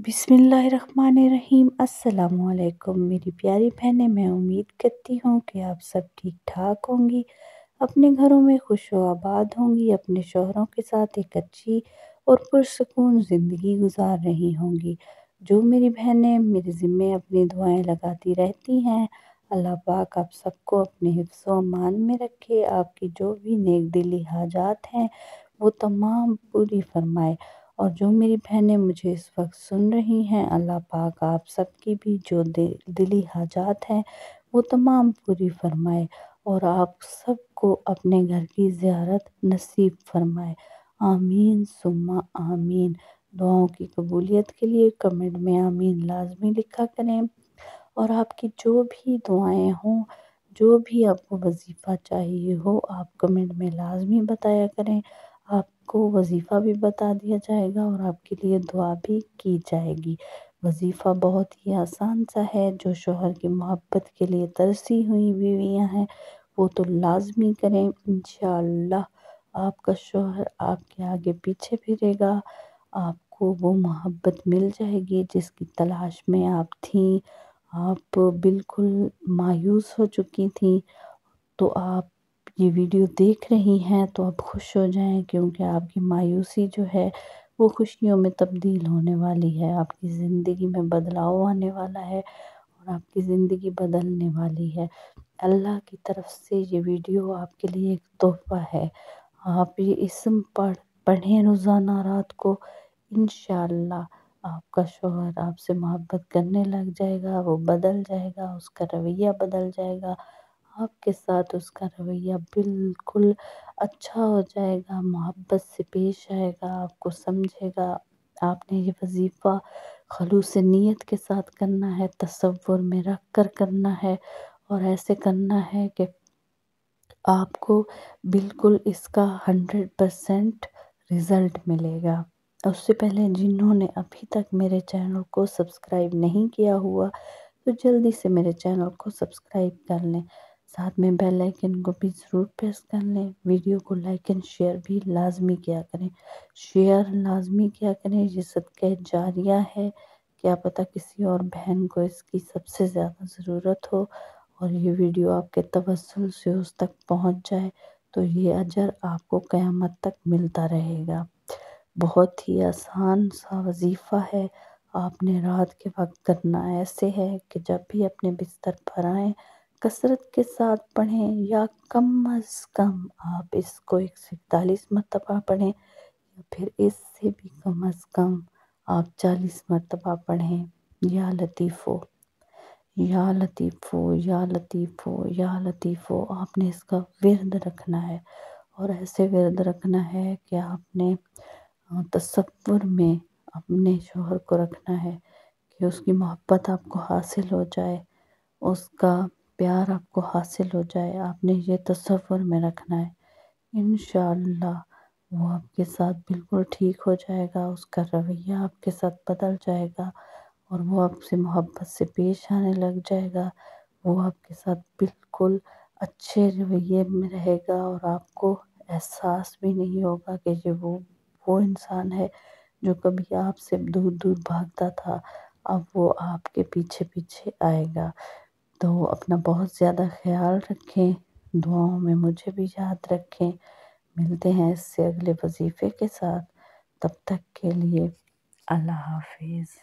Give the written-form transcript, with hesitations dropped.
बिस्मिल्लाहिर्रहमानिर्रहीम। अस्सलामुअलैकुम मेरी प्यारी बहनें, मैं उम्मीद करती हूँ कि आप सब ठीक ठाक होंगी, अपने घरों में खुश व आबाद होंगी, अपने शौहरों के साथ एक अच्छी और पुरसुकून ज़िंदगी गुजार रही होंगी। जो मेरी बहनें मेरे ज़िम्मे अपनी दुआएं लगाती रहती हैं, अल्लाह पाक आप सबको अपने हिफ्ज़ व अमान में रखे, आपकी जो भी नेक दिली हाजात हैं वो तमाम पूरी फरमाए। और जो मेरी बहनें मुझे इस वक्त सुन रही हैं, अल्लाह पाक आप सबकी भी जो दिली हाजात हैं वो तमाम पूरी फरमाए और आप सबको अपने घर की ज़ियारत नसीब फरमाए। आमीन सुम्मा आमीन। दुआओं की कबूलियत के लिए कमेंट में आमीन लाजमी लिखा करें। और आपकी जो भी दुआएं हों, जो भी आपको वजीफ़ा चाहिए हो, आप कमेंट में लाजमी बताया करें। आपको वजीफ़ा भी बता दिया जाएगा और आपके लिए दुआ भी की जाएगी। वजीफ़ा बहुत ही आसान सा है। जो शौहर की मोहब्बत के लिए तरसी हुई बीवियां हैं वो तो लाजमी करें। इंशाअल्लाह आपका शौहर आपके आगे पीछे फिरेगा, आपको वो मोहब्बत मिल जाएगी जिसकी तलाश में आप थीं। आप बिल्कुल मायूस हो चुकी थीं, तो आप ये वीडियो देख रही हैं तो आप खुश हो जाएं, क्योंकि आपकी मायूसी जो है वो खुशियों में तब्दील होने वाली है। आपकी ज़िंदगी में बदलाव आने वाला है और आपकी ज़िंदगी बदलने वाली है। अल्लाह की तरफ से ये वीडियो आपके लिए एक तोहफ़ा है। आप ये इस्म पढ़ें रोज़ाना रात को, इंशाअल्लाह आपका शौहर आपसे मोहब्बत करने लग जाएगा, वो बदल जाएगा, उसका रवैया बदल जाएगा, आपके साथ उसका रवैया बिल्कुल अच्छा हो जाएगा, मोहब्बत से पेश आएगा, आपको समझेगा। आपने ये वजीफ़ा खलूस नीयत के साथ करना है, तसव्वुर में रख कर करना है और ऐसे करना है कि आपको बिल्कुल इसका 100% रिज़ल्ट मिलेगा। उससे पहले जिन्होंने अभी तक मेरे चैनल को सब्सक्राइब नहीं किया हुआ तो जल्दी से मेरे चैनल को सब्सक्राइब कर लें, साथ में बेल आइकन को भी ज़रूर प्रेस कर लें। वीडियो को लाइक एंड शेयर भी लाजमी किया करें, शेयर लाजमी किया करें। ये सदक़े जारिया है, क्या पता किसी और बहन को इसकी सबसे ज़्यादा ज़रूरत हो और ये वीडियो आपके तवस्सुल से उस तक पहुंच जाए तो ये अजर आपको क़यामत तक मिलता रहेगा। बहुत ही आसान सा वजीफ़ा है। आपने रात के वक्त करना ऐसे है कि जब भी अपने बिस्तर पर आएँ कसरत के साथ पढ़ें, या कम अज़ कम आप इसको 141 मरतबा पढ़ें, या फिर इससे भी कम अज़ कम आप 40 मरतबा पढ़ें। या लतीफ़ो या लतीफ़ो या लतीफ़ो या लतीफ़ो। आपने इसका विर्द रखना है और ऐसे विर्द रखना है कि आपने तसव्वुर में अपने शौहर को रखना है कि उसकी मोहब्बत आपको हासिल हो जाए, उसका प्यार आपको हासिल हो जाए। आपने ये तसव्वुर में रखना है। इंशाअल्लाह वो आपके साथ बिल्कुल ठीक हो जाएगा, उसका रवैया आपके साथ बदल जाएगा और वो आपसे मोहब्बत से पेश आने लग जाएगा। वो आपके साथ बिल्कुल अच्छे रवैये में रहेगा और आपको एहसास भी नहीं होगा कि ये वो इंसान है जो कभी आपसे दूर दूर भागता था, अब वो आपके पीछे पीछे आएगा। तो अपना बहुत ज़्यादा ख्याल रखें, दुआओं में मुझे भी याद रखें। मिलते हैं इससे अगले वजीफ़े के साथ, तब तक के लिए अल्लाह हाफिज़।